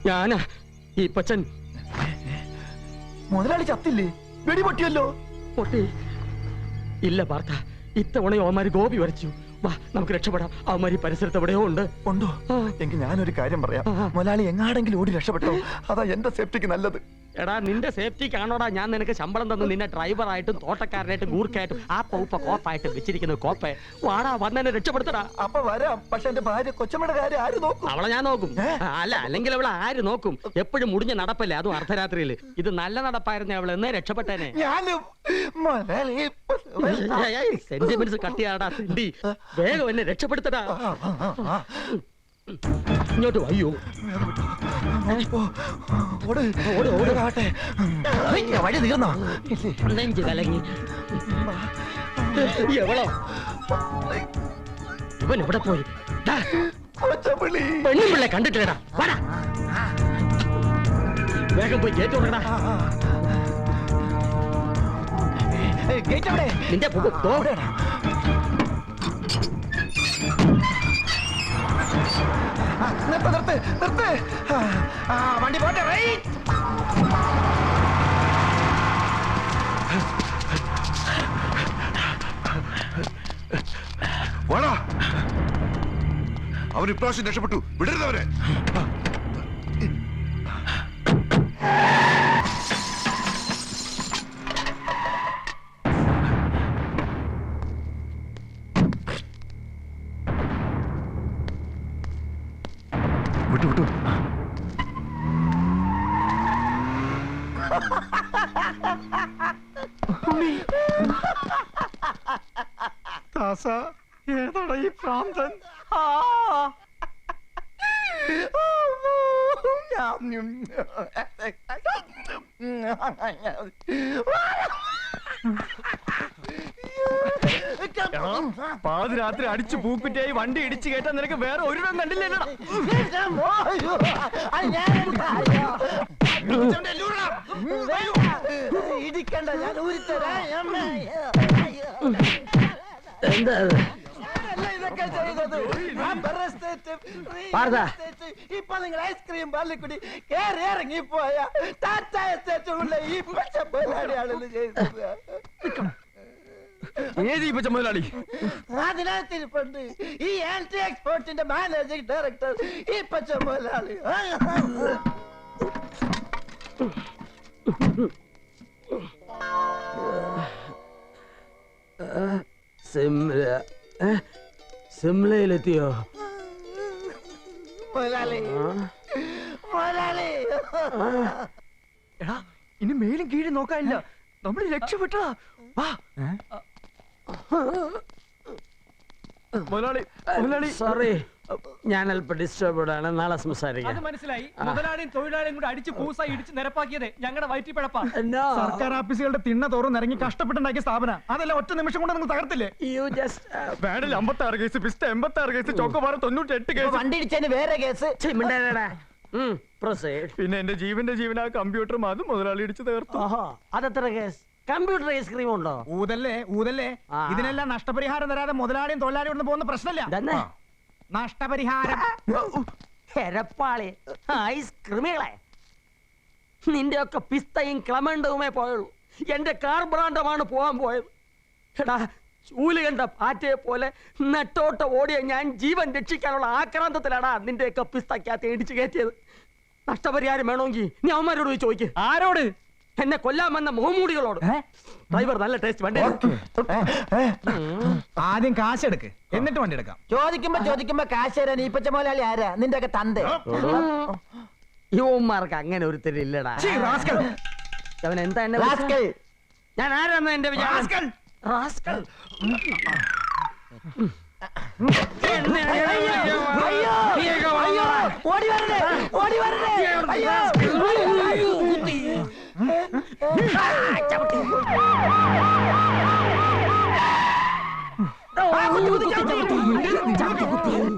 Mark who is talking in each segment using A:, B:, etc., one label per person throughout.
A: ഞാനാ ഈ പച്ചൻ.
B: മുതലാളി ചത്തില്ലേ? വെടി പൊട്ടിയല്ലോ.
A: പൊട്ടി ഇല്ല പാർത്ത. ഇത്തവണ അവന്മാര് ഗോപി വരച്ചു. വാ നമുക്ക് രക്ഷപ്പെടാം. അവന്മാര് പരിസരത്ത് എവിടെയോ ഉണ്ട്.
B: ഉണ്ടോ? എങ്കിൽ ഞാനൊരു കാര്യം പറയാം. മുതലാളി എങ്ങാടെങ്കിലും ഓടി രക്ഷപ്പെട്ടോ? അതാ എന്റെ സേഫ്റ്റിക്ക് നല്ലത്.
A: എടാ നിന്റെ സേഫ്റ്റിക്കാണോടാ ഞാൻ നിനക്ക് ശമ്പളം തന്നു നിന്നെ ഡ്രൈവറായിട്ടും തോട്ടക്കാരനായിട്ടും ഗൂർക്കായിട്ടും ആ പൗപ്പ കോപ്പായിട്ടും വെച്ചിരിക്കുന്നത്. കോപ്പെ വാടാ വന്നെ രക്ഷപ്പെടുത്തടാ.
B: അപ്പൊ വരാം. പക്ഷെ എന്റെ ഭാര്യ കൊച്ചമ്മയുടെ കാര്യം ആര് നോക്കും?
A: അവളെ ഞാൻ നോക്കും. അല്ല അല്ലെങ്കിൽ അവളെ ആര് നോക്കും? എപ്പോഴും മുടിഞ്ഞ നടപ്പല്ലേ, അതും അർദ്ധരാത്രിയില്. ഇത് നല്ല നടപ്പായിരുന്നേ അവൾ എന്നേ രക്ഷപ്പെട്ടേനെ. സെന്റിമെന്റ്സ് കട്ടിയാടാ തിണ്ടി. വേഗം എന്നെ രക്ഷപ്പെടുത്തടാ. ഇങ്ങോട്ട് അയ്യോ
B: വഴി തീർന്നോ?
A: നെഞ്ച് കലങ്ങി. എവളോ ഇവൻ എവിടെ പോയി? പെണ്ണുപിള്ളെ കണ്ടിട്ടില്ലടാ. വേഗം പോയി ഗേറ്റ് തുറക്കടാ. നിന്റെ
B: വണ്ടി പോട്ടെ.
C: വാടാ. അവർ ഇപ്രാവശ്യം രക്ഷപ്പെട്ടു. വിടരുന്നവരെ. വിട്ടു വിട്ടു.
B: ഏതാടാ ഈ പ്രാന്തൻ? പാതിരാത്രി അടിച്ചു പൂക്കുറ്റിയായി വണ്ടി ഇടിച്ചു കേട്ടാ നിനക്ക് വേറെ ഒരിടം കണ്ടില്ലല്ലോ.
D: ഇടിക്കണ്ട, ഞാൻ ഊരിത്തരാം.
A: എന്താ
D: ഇതൊക്കെ ചെയ്തത് ഇപ്പൊ നിങ്ങൾ ഐസ്ക്രീം പള്ളിക്കുടി കയറി ഇറങ്ങിപ്പോയ ടാറ്റ ഈ പച്ച മുതലാളിയാണെന്ന് ചെയ്തത്.
B: മുതലാളി
D: അതിനകത്തിരിപ്പുണ്ട് ഈ ആന്റി എക്സ്പോർട്ടിന്റെ മാനേജിംഗ് ഡയറക്ടർ ഈ പച്ച മുതലാളി.
A: സിംലയിലെത്തിയോ
D: മുതലാളി? മുതലാളി
B: എടാ, ഇനി മേലും കീഴും നോക്കാനില്ല. നമ്മൾ രക്ഷപ്പെട്ടതാ. മുതലാളി മുതലാളി
A: സോറി, ഞാൻ അല്പം ഡിസ്റ്റർബ്ഡ് ആണ്. നാളെ സംസാരിക്കാം.
E: അത് മനസ്സിലായി. മുതലാളിയും തൊഴിലാളിയും കൂടെ അടിച്ച് പൂസായി ഇടിച്ച് നിരപ്പാക്കിയത് ഞങ്ങളുടെ വയറ്റിപ്പഴപ്പാ.
B: സർക്കാർ ഓഫീസുകളുടെ തിണ്ണ തോറും ഇറങ്ങി കഷ്ടപ്പെട്ടുണ്ടാക്കിയ സ്ഥാപന. അതല്ല ഒറ്റ നിമിഷം കൊണ്ട് നിങ്ങൾ തകർത്തില്ലേ? ബാഡിൽ 56 case, pista 86 case, chocobar 98 case,
D: വണ്ടി ഇടിച്ചതിന് വേറെ കേസ്.
B: പിന്നെ എന്റെ ജീവനാ കമ്പ്യൂട്ടറും അതും മുതലാളി ഇടിച്ച് തകർത്തു.
A: അതെത്ര കേസ്? കമ്പ്യൂട്ടർ ഐസ്ക്രീം ഉണ്ടോ?
B: ഊതല്ലേ. ഇതിനെല്ലാം നഷ്ടപരിഹാരം തരാതെ മുതലാളിയും തൊഴിലാളിയും ഒന്നും പോകുന്ന പ്രശ്നമില്ല. നഷ്ടപരിഹാരം
A: ഐസ്ക്രീമുകളെ നിന്റെ ഒക്കെ പിസ്തയും ക്ലമണ്ടവുമേ പോയുള്ളൂ. എന്റെ കാർ ബ്രാൻഡമാണ് പോകാൻ പോയത്. എടാ, ചൂല് കണ്ട പാറ്റയെ പോലെ നെട്ടോട്ട ഓടിയ ഞാൻ ജീവൻ രക്ഷിക്കാനുള്ള ആക്രാന്തത്തിലാടാ നിന്റെയൊക്കെ പിസ്തക്കകത്ത് ഇടിച്ചു കയറ്റിയത്. നഷ്ടപരിഹാരം വേണമെങ്കിൽ നീ അവന്മാരോട് പോയി ചോദിക്ക്.
E: ആരോട്?
A: എന്നെ കൊല്ലാൻ വന്ന മുഖമൂടികളോട്. ഡ്രൈവർ നല്ല ടേസ്റ്റ് വണ്ടി.
B: ആദ്യം കാശെടുക്ക്, എന്നിട്ട് വണ്ടി എടുക്കാം.
D: ചോദിക്കുമ്പോ കാശ് തരാൻ ഈ പച്ച മുതലാളി ആരാ? നിന്റെ ഒക്കെ തന്തേ?
A: യുവന്മാർക്ക് അങ്ങനെ ഒരുത്തരില്ലടാ. അവൻ എന്താ എന്നെ ഞാൻ ആരാന്ന് എന്റെ വിചാരം?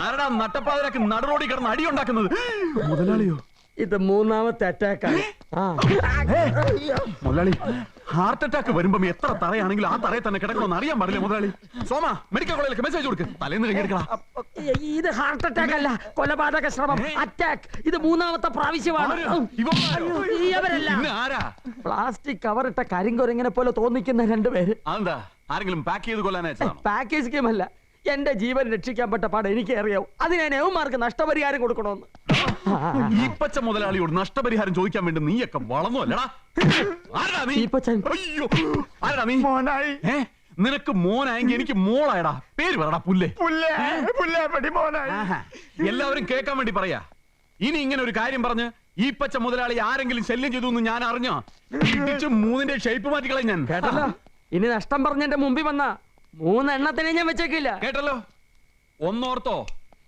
B: ആരടാ നട്ടപ്പാതിരാക്ക് നടുറോടി കിടന്ന് അടി ഉണ്ടാക്കുന്നത്? മുതലാളിയോ?
A: ഇത് മൂന്നാമത്തെ അറ്റാക്കാണ്.
B: മുതലാളി ഹാർട്ട് അറ്റാക്ക് വരുമ്പോ എത്ര തറയാണെങ്കിലും ആ തറയെ തന്നെ കിടക്കണമെന്ന് അറിയാൻ പാടില്ല മുതലാളി. സോമ മെഡിക്കൽ കോളേജിലേക്ക് മെസ്സേജ് കൊടുക്ക്. തലേന്ന് എടുക്കണം.
A: ഇത് ഹാർട്ട് അറ്റാക്ക് അല്ല, കൊലപാതക ശ്രമം, അറ്റാക്ക്. ഇത് മൂന്നാമത്തെ പ്രാവശ്യമാണ്. പ്ലാസ്റ്റിക് കവറിട്ട കരിങ്കൊരങ്ങനെ പോലെ തോന്നിക്കുന്ന രണ്ടുപേര്.
B: അതെന്താ ആരെങ്കിലും പാക്ക് ചെയ്ത് കൊല്ലാനായിട്ടാണോ?
A: പാക്കേജ് സ്കീമല്ല, എന്റെ ജീവൻ രക്ഷിക്കാൻ പറ്റ പാട് എനിക്ക് അറിയാവും. അത് ഞാൻ യവന്മാർക്ക് നഷ്ടപരിഹാരം കൊടുക്കണമെന്ന്.
B: ഈ പച്ച മുതലാളിയോട് നഷ്ടപരിഹാരം ചോദിക്കാൻ വേണ്ടി നീയൊക്കെ വളർന്നു അല്ലടാ. നിനക്ക് മോനായെങ്കിൽ എനിക്ക് മോളായടാ. പേര് പറടാ. പുല്ലേ. എല്ലാവരും കേൾക്കാൻ വേണ്ടി പറയാ. ഇനി ഇങ്ങനെ ഒരു കാര്യം പറഞ്ഞ് ഈ പച്ച മുതലാളി ആരെങ്കിലും ശല്യം ചെയ്തു എന്ന് ഞാൻ അറിഞ്ഞോ മൂന്നിന്റെ ഷേപ്പ് മാറ്റിക്കളെ ഞാൻ.
A: കേട്ടല്ലോ, ഇനി നഷ്ടം പറഞ്ഞെന്റെ മുമ്പിൽ വന്ന 3 എണ്ണത്തിനെ ഞാൻ വെച്ചേക്കില്ല.
B: കേട്ടല്ലോ, ഒന്നോർത്തോ,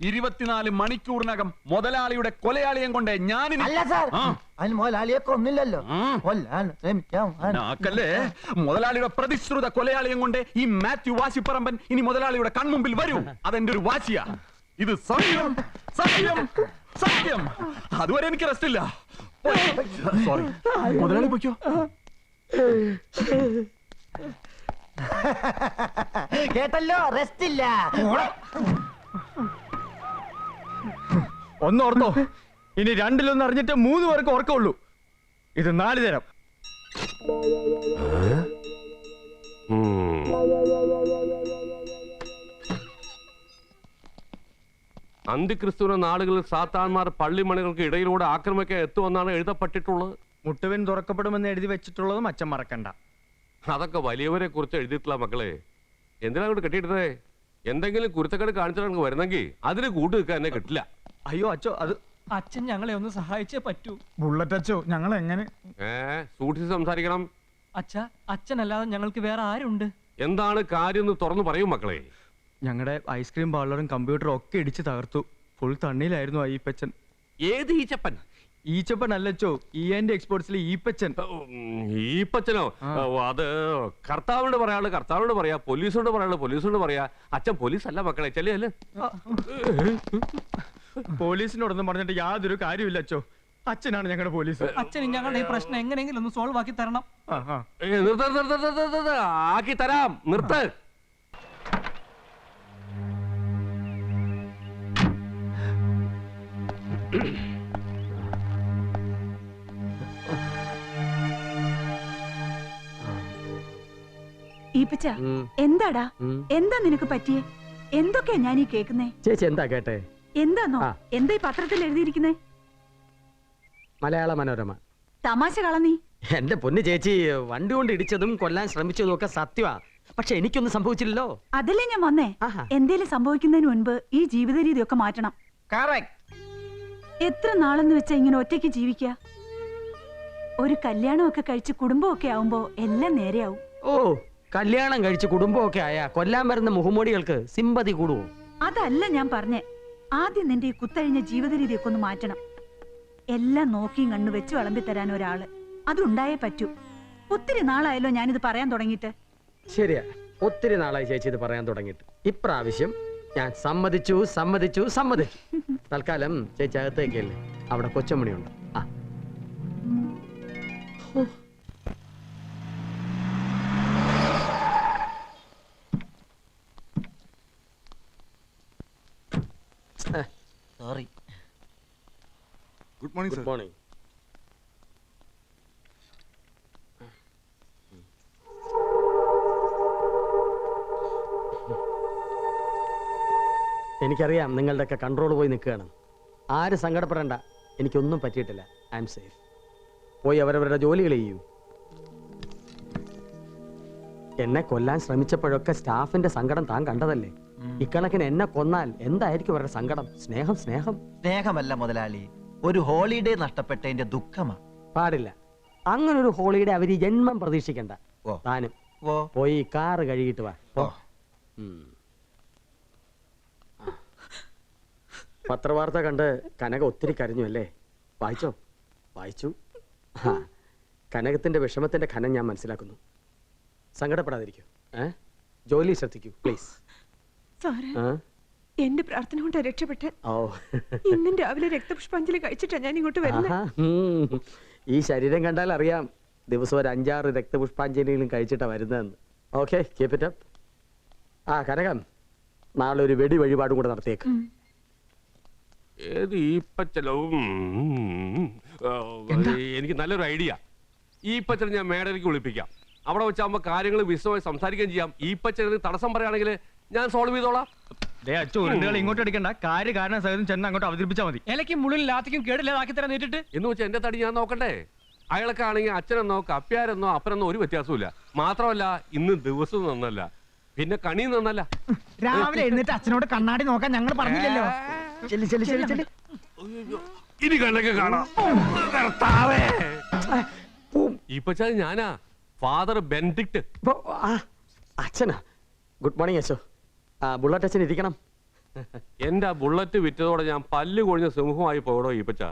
B: 24 മണിക്കൂറിനകം മുതലാളിയുടെ കൊലയാളിയം കൊണ്ടേ ഞാൻ.
D: അല്ല സാർ, അതിന് മുതലാളിയെ കൊന്നില്ലല്ലോ.
B: മുതലാളിയുടെ പ്രതിശ്രുത കൊലയാളിയം കൊണ്ട് ഈ മാത്യു വാശിപ്പറമ്പൻ ഇനി മുതലാളിയുടെ കൺമുമ്പിൽ വരും. അതെന്റെ ഒരു വാശിയാ. ഇത് സത്യം, സത്യം, സത്യം. അതുവരെ എനിക്ക് റെസ്റ്റ് ഇല്ല. സോറി മുതലാളി, പൊയ്ക്കോ.
D: കേട്ടല്ലോ, റെസ്റ്റ് ഇല്ല.
B: ഒന്നോർത്തോ, ഇനി രണ്ടിലൊന്ന് അറിഞ്ഞിട്ട് 3 പേർക്ക് ഓർക്കുള്ളൂ. ഇത് 4 തരം.
F: അന്തിക്രിസ്തുവിന്റെ നാളുകളിൽ സാത്താന്മാർ പള്ളിമണികൾക്ക് ഇടയിലൂടെ ആക്രമിക്കാൻ എത്തുമെന്നാണ് എഴുതപ്പെട്ടിട്ടുള്ളത്.
B: മുട്ടുവൻ തുറക്കപ്പെടുമെന്ന് എഴുതി വെച്ചിട്ടുള്ളതും അച്ഛൻ മറക്കണ്ട.
F: അതൊക്കെ വലിയവരെ കുറിച്ച് എഴുതിയിട്ടുള്ള മക്കളെ. എന്തിനാ അങ്ങോട്ട് കെട്ടിയിട്ടേ? എന്തെങ്കിലും കുരുത്തക്കേട് കാണിച്ചിട്ട് വരുന്നെങ്കിൽ അതിന് കൂട്ട് നിൽക്കാൻ എന്നെ കിട്ടില്ല.
B: അയ്യോ അച്ഛോ, അത്
E: അച്ഛൻ ഞങ്ങളെ ഒന്ന് സഹായിച്ചേ പറ്റൂ.
B: ബുള്ളറ്റ് അച്ഛോ, ഞങ്ങൾ എങ്ങനെ?
F: സൂക്ഷിച്ച് സംസാരിക്കണം.
E: അച്ഛാ, അച്ഛനല്ലാതെ ഞങ്ങൾക്ക് വേറെ ആരുണ്ട്?
F: എന്താണ് കാര്യം എന്ന് തുറന്നു പറയൂ മക്കളെ.
B: ഞങ്ങളുടെ ഐസ്ക്രീം പാർലറും കമ്പ്യൂട്ടറും ഒക്കെ ഇടിച്ച് തകർത്തു. ഫുൾ തണ്ണിയിലായിരുന്നു ഈപ്പച്ചൻ.
F: ഏത് ഈച്ചപ്പൻ?
B: ഈച്ചപ്പൻ അല്ലച്ചോ, എക്സ്പോർട്സിലെ ഈപ്പച്ചൻ.
F: ഈപ്പച്ചനോ? അത് കർത്താവിനോട് പറയാള് കർത്താവിനോട് പറയാ, പോലീസിനോട് പറയാള് പോലീസിനോട് പറയാ. അച്ഛൻ പോലീസ് അല്ല മക്കളെ. ചെല്ലേ
B: പോലീസിനോടൊന്നും പറഞ്ഞിട്ട് യാതൊരു കാര്യമില്ല അച്ഛോ. അച്ഛനാണ് ഞങ്ങളുടെ പോലീസ്.
E: അച്ഛൻ ഞങ്ങളുടെ ഈ പ്രശ്നം എങ്ങനെയെങ്കിലും ഒന്ന് സോൾവ് ആക്കി തരണം.
F: ആക്കി തരാം, നിർത്ത്.
G: ഈപ്പച്ച, എന്താടാ? എന്താ നിനക്ക് പറ്റിയേ? എന്തൊക്കെയാ ഞാൻ ഈ കേക്കുന്നേ?
A: ചേച്ചി എന്താ കേട്ടെ?
G: എന്താന്നോ? എന്താ ഈ പത്രത്തിൽ എഴുതിയിരിക്കുന്നേ?
A: മലയാള മനോരമ.
G: തമാശ കളഞ്ഞീ.
A: എന്റെ പൊന്ന് ചേച്ചി, വണ്ടി കൊണ്ട് ഇടിച്ചതും കൊല്ലാൻ ശ്രമിച്ചതും ഒക്കെ സത്യമാ. പക്ഷെ എനിക്കൊന്നും സംഭവിച്ചില്ലല്ലോ.
G: അതല്ലേ ഞാൻ വന്നേ. എന്തേലും സംഭവിക്കുന്നതിന് മുൻപ് ഈ ജീവിത രീതിയൊക്കെ മാറ്റണം. എത്ര നാളെന്ന് വെച്ചാ ഇങ്ങനെ ഒറ്റയ്ക്ക് ജീവിക്ക? ഒരു കല്യാണമൊക്കെ കഴിച്ച് കുടുംബമൊക്കെ ആവുമ്പോ എല്ലാം നേരെയാവും.
A: ഓ, കല്യാണം കഴിച്ച് കുടുംബമൊക്കെ ആയാ കൊല്ലാൻ വരുന്ന മുഹമ്മൂടികൾക്ക് സിമ്പതി കൂടുവോ?
G: അതല്ല ഞാൻ പറഞ്ഞേ. ആദ്യം നിന്റെ ഈ കുത്തഴിഞ്ഞ ജീവിത രീതിയൊക്കെ ഒന്ന് മാറ്റണം. എല്ലാം നോക്കിയും കണ്ണു വെച്ച് വിളമ്പി തരാൻ ഒരാള് അതുണ്ടായേ പറ്റൂ. ഒത്തിരി നാളായല്ലോ ഞാനിത് പറയാൻ തുടങ്ങിയിട്ട്.
A: ശരിയാ, ഒത്തിരി നാളായി ചേച്ചി ഇത് പറയാൻ തുടങ്ങിയിട്ട്. ഇപ്രാവശ്യം ഞാൻ സമ്മതിച്ചു സമ്മതിച്ചു സമ്മതിച്ചു. തൽക്കാലം ചേച്ചി അകത്തേക്കല്ലേ, അവിടെ കൊച്ചമണിയുണ്ട്. ആ
D: sorry.
C: Good morning.
A: Good morning. എനിക്കറിയാം നിങ്ങളുടെയൊക്കെ കൺട്രോൾ പോയി നിൽക്കുകയാണ്. ആരും സങ്കടപ്പെടേണ്ട, എനിക്കൊന്നും പറ്റിയിട്ടില്ല. I M safe. പോയി അവരവരുടെ ജോലികൾ ചെയ്യൂ. എന്നെ കൊല്ലാൻ ശ്രമിച്ചപ്പോഴൊക്കെ സ്റ്റാഫിന്റെ സങ്കടം താൻ കണ്ടതല്ലേ? ഇക്കണക്കിന് എന്നെ കൊന്നാൽ എന്തായിരിക്കും അവരുടെ സങ്കടം? സ്നേഹം സ്നേഹം
D: സ്നേഹമല്ല മുതലാളി, ഒരു ഹോളിഡേ നഷ്ടപ്പെട്ടതിന്റെ ദുഃഖമാ.
A: പാടില്ല. അങ്ങനൊരു ഹോളിഡേ അവര് ജന്മം പ്രതീക്ഷിക്കണ്ട. താനും പോയി കാറ് കഴുകിയിട്ട് വാ. പത്രവാർത്ത കണ്ട് കനക ഒത്തിരി കരഞ്ഞു അല്ലേ? വായിച്ചോ? വായിച്ചു. കനകത്തിന്റെ വിഷമത്തിന്റെ ഖനം ഞാൻ മനസ്സിലാക്കുന്നു. സങ്കടപ്പെടാതിരിക്കൂ. ജോലി ശ്രദ്ധിക്കൂ പ്ലീസ്.
H: എന്റെ പ്രാർത്ഥന കൊണ്ട് രക്ഷപ്പെട്ട്
A: ഓ
H: ഇന്നും രാവിലെ രക്തപുഷ്പാഞ്ജലി കഴിച്ചിട്ടാ ഞാൻ ഇങ്ങോട്ട് വരുന്നത്.
A: ആഹാ, ഈ ശരീരം കണ്ടാൽ അറിയാം ദിവസം ഒരു 5-6 രക്തപുഷ്പാഞ്ജലികളും കഴിച്ചിട്ടാ വരുന്നതെന്ന്. Okay keep it up. ആ കനകം, നാളെ ഒരു വെടി വഴിപാടും കൂടെ നടത്തിയേക്ക്.
F: ഏത് ഈപ്പച്ചലവും എനിക്ക് നല്ലൊരു ഐഡിയ. ഈപ്പച്ചനെ ഞാൻ മേടലേക്ക് വിളിപ്പിക്കാം. അവിടെ വെച്ചാകുമ്പോ കാര്യങ്ങൾ വിശദമായി സംസാരിക്കുകയും ചെയ്യാം. ഈപ്പച്ചന് തടസ്സം പറയുകയാണെങ്കിൽ ഞാൻ സോൾവ് ചെയ്തോളാം.
E: ഉരുണ്ടുകൾ ഇങ്ങോട്ട് അടിക്കണ്ട, കാരണം സഹിതം ചെന്ന് അങ്ങോട്ട് അവതരിപ്പിച്ചാൽ മതി. ഇലക്കും മുള്ളിൽ ലാത്തിക്കും കേടില്ലാതാക്കി തരാൻ നേരിട്ട്
F: എന്ന് വെച്ചാൽ എന്റെ തടി ഞാൻ നോക്കണ്ടേ? അയാളൊക്കെ ആണെങ്കിൽ അച്ഛനെന്നോ കപ്പ്യാരെന്നോ അപ്പനെന്നോ ഒരു വ്യത്യാസമില്ല. മാത്രമല്ല ഇന്ന് ദിവസവും നന്നല്ല, പിന്നെ കണി നന്നല്ല.
D: രാവിലെ എഴുന്നേറ്റ് അച്ഛനോട് കണ്ണാടി നോക്കാൻ ഞങ്ങൾ പറഞ്ഞില്ലല്ലോ. ചെല്ലി ചെല്ലി ചെല്ലി ചെല്ലി.
F: ഇനി കണ്ണൊക്കെ കാണാം. ഈപ്പച്ച ഞാനാ, ഫാദർ ബെനഡിക്ട്.
A: ഇപ്പൊ, ആ, അച്ഛനാ. ഗുഡ് മോർണിംഗ് അച്ഛോ. ആ ബുള്ളറ്റ് അച്ഛൻ ഇരിക്കണം.
F: എന്റെ ആ ബുള്ളറ്റ് വിറ്റതോടെ ഞാൻ പല്ല് കൊഴിഞ്ഞ സിംഹമായി പോകടോ ഈപ്പച്ച.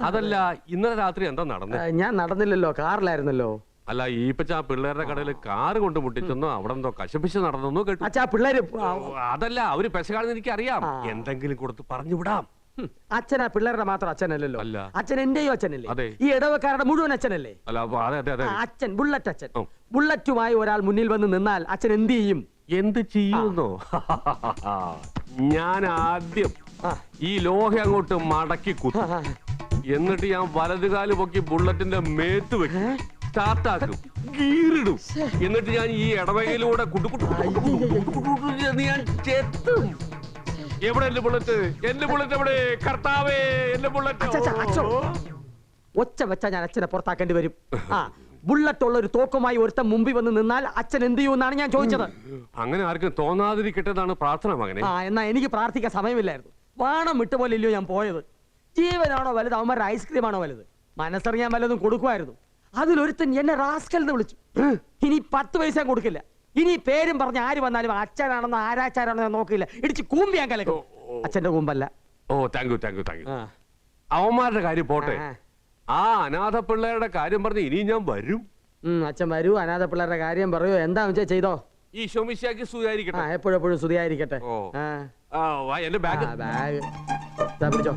F: അതല്ല, ഇന്നലെ രാത്രി എന്താ നടന്നത്?
A: ഞാൻ നടന്നില്ലല്ലോ, കാറിലായിരുന്നല്ലോ.
F: അല്ല, ഈപ്പച്ച ആ പിള്ളേരുടെ കടയിൽ കാറ് കൊണ്ട് മുട്ടിച്ചെന്നോ അവിടെ എന്തോ കശപിശ നടന്നെന്നോ കേട്ടു.
A: അച്ഛാ പിള്ളേര്
F: അതല്ല, അവര് പെശകാണെന്ന് എനിക്ക് അറിയാം. എന്തെങ്കിലും കൊടുത്ത് പറഞ്ഞു വിടാം.
A: അച്ഛനാ പിള്ളേരുടെ മാത്രം അച്ഛനല്ലല്ലോ.
F: അല്ല.
A: അച്ഛൻ എന്റെയോ അച്ഛനല്ലേ?
F: അതെ.
A: ഈ ഇടവക്കാരുടെ മുഴുവൻ അച്ഛനല്ലേ?
F: അല്ല, അതെ അതെ അതെ.
A: അച്ഛൻ, ബുള്ളറ്റ് അച്ഛൻ.
F: ഓ.
A: ബുള്ളറ്റുമായി ഒരാൾ മുന്നിൽ വന്ന് നിന്നാൽ അച്ഛൻ എന്ത് ചെയ്യും?
F: എന്ത് ചെയ്യുന്നോ? ഞാൻ ആദ്യം ഈ ലോഹ അങ്ങോട്ട് മടക്കി കുത്തും. എന്നിട്ട് ഞാൻ വലതുകാല് പൊക്കി ബുള്ളറ്റിന്റെ മേത്ത് വെക്കും, സ്റ്റാർട്ടാക്കും, ഗീറിടും. എന്നിട്ട് ഞാൻ ഈ ഇടവകയിലൂടെ ഞാൻ ചെത്തും. എവിടെ എന്റെ ബുള്ളറ്റ്? എന്റെ ബുള്ളറ്റ് എവിടെ? കർത്താവേ, എന്റെ ബുള്ളറ്റ്.
A: ഒച്ച വെച്ചാ ഞാൻ അച്ഛനെ പുറത്താക്കേണ്ടി വരും. ആ ബുള്ളറ്റ് ഉള്ള ഒരു തോക്കുമായി ഒരുത്തൻ മുമ്പിൽ വന്ന് നിന്നാൽ അച്ഛൻ എന്ത് ചെയ്യുമെന്നാണ് ഞാൻ ചോദിച്ചത്.
F: അങ്ങനെ ആർക്കും തോന്നാതിരിക്കട്ടെന്നാണ് പ്രാർത്ഥന മകനെ.
A: ആ എന്നാ എനിക്ക് പ്രാർത്ഥിക്കാൻ സമയമില്ലായിരുന്നു. വാണം വിട്ടുപോലെ ഇല്ലയോ ഞാൻ പോയത്? ജീവനാണോ വലുത്, അവന്മാരുടെ ഐസ്ക്രീമാണോ വലുത്? മനസ്സറിയാൻ വല്ലതും കൊടുക്കുമായിരുന്നു. അതിലൊരുത്തൻ എന്നെ റാസ്കൽ എന്ന് വിളിച്ചു. ഇനി 10 പൈസ കൊടുക്കില്ല. ഇനി പേരും പറഞ്ഞ് ആര് വന്നാലും അച്ഛനാണെന്നോ ആരാച്ചാരാണെന്നോ നോക്കില്ല, ഇടിച്ച് കൂമ്പിയാൻ കലക്കും. അച്ഛന്റെ കൂമ്പല്ല.
F: ഓ thank you thank you thank you. അവന്മാരുടെ കാര്യം പോട്ടെ, ആ അനാഥ പിള്ളേരുടെ കാര്യം പറഞ്ഞ് ഇനി ഞാൻ വരും.
A: അച്ഛൻ വരൂ, അനാഥ പിള്ളേരുടെ കാര്യം പറയൂ, എന്താ വെച്ചാ ചെയ്തോ.
F: ഈ ശോമിശാക്ക് സുഖായിരിക്കട്ടെ.
A: എപ്പോഴെപ്പോഴും സ്തുതിയായിരിക്കട്ടെ.
F: എന്റെ ബാഗ്
A: പിടിച്ചോ.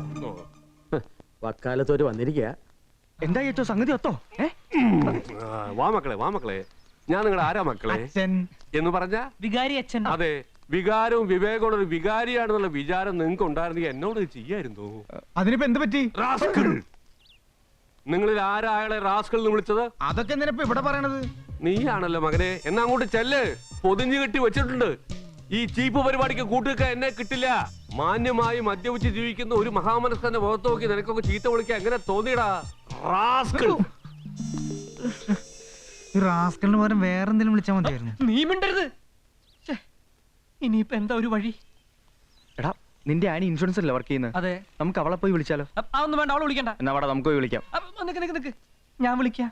A: വക്കാലത്തോര് വന്നിരിക്കുക.
E: എന്താ ഏറ്റവും സംഗതി ഒത്തോ?
F: വാ മക്കളെ, വാ മക്കളെ. ഞാൻ നിങ്ങളുടെ ആരാ മക്കളെ എന്ന് പറഞ്ഞ
E: വികാരി അച്ഛൻ.
F: അതെ, വികാരവും വിവേകമുള്ള ഒരു വികാരിയാണെന്നുള്ള വിചാരം നിങ്ങൾക്ക് ഉണ്ടായിരുന്നെങ്കിൽ എന്നോട് ചെയ്യായിരുന്നു.
E: അതിനിപ്പോ എന്ത് പറ്റി?
F: റാസ്കൽ. നിങ്ങളിൽ ആരാ അയാളെ റാസ്കൽ എന്ന് വിളിച്ചത്?
E: അതൊക്കെ എന്തിനാ ഇവിടെ പറയണത്?
F: നീയാണല്ലോ മകനെ. എന്നാ അങ്ങോട്ട് ചെല്ല്, പൊതിഞ്ഞു കെട്ടി വെച്ചിട്ടുണ്ട്. ഈ ചീപ്പ് പരിപാടിക്ക് കൂട്ടുവെക്കാൻ എന്നെ കിട്ടില്ല. മാന്യമായി മദ്യപിച്ച് ജീവിക്കുന്ന ഒരു മഹാമനസ്കന്റെ മുഖത്ത് നോക്കി നിനക്കൊക്കെ ചീത്ത വിളിക്കാൻ എങ്ങനെ തോന്നിയടാ റാസ്കൽ?
E: റാസ്കലിന് പകരം വേറെന്തെങ്കിലും വിളിച്ചാൽ മതിയായിരുന്നു.
I: നീ മിണ്ടരുത്. ഇനിയിപ്പോ എന്താ ഒരു വഴി?
E: എടാ, നിന്റെ ആനി ഇൻഷുറൻസ് അല്ലേ വർക്ക് ചെയ്യുന്നത്?
I: അതെ.
E: നമുക്ക് അവളെ പോയി വിളിച്ചാലോ?
I: അതൊന്നും വേണ്ട, അവളെ വിളിക്കണ്ട.
E: എന്നാ വാടാ, നമുക്ക് പോയി വിളിക്കാം.
I: നിക്ക് നിക്ക് നിക്ക്, ഞാൻ വിളിക്കാം.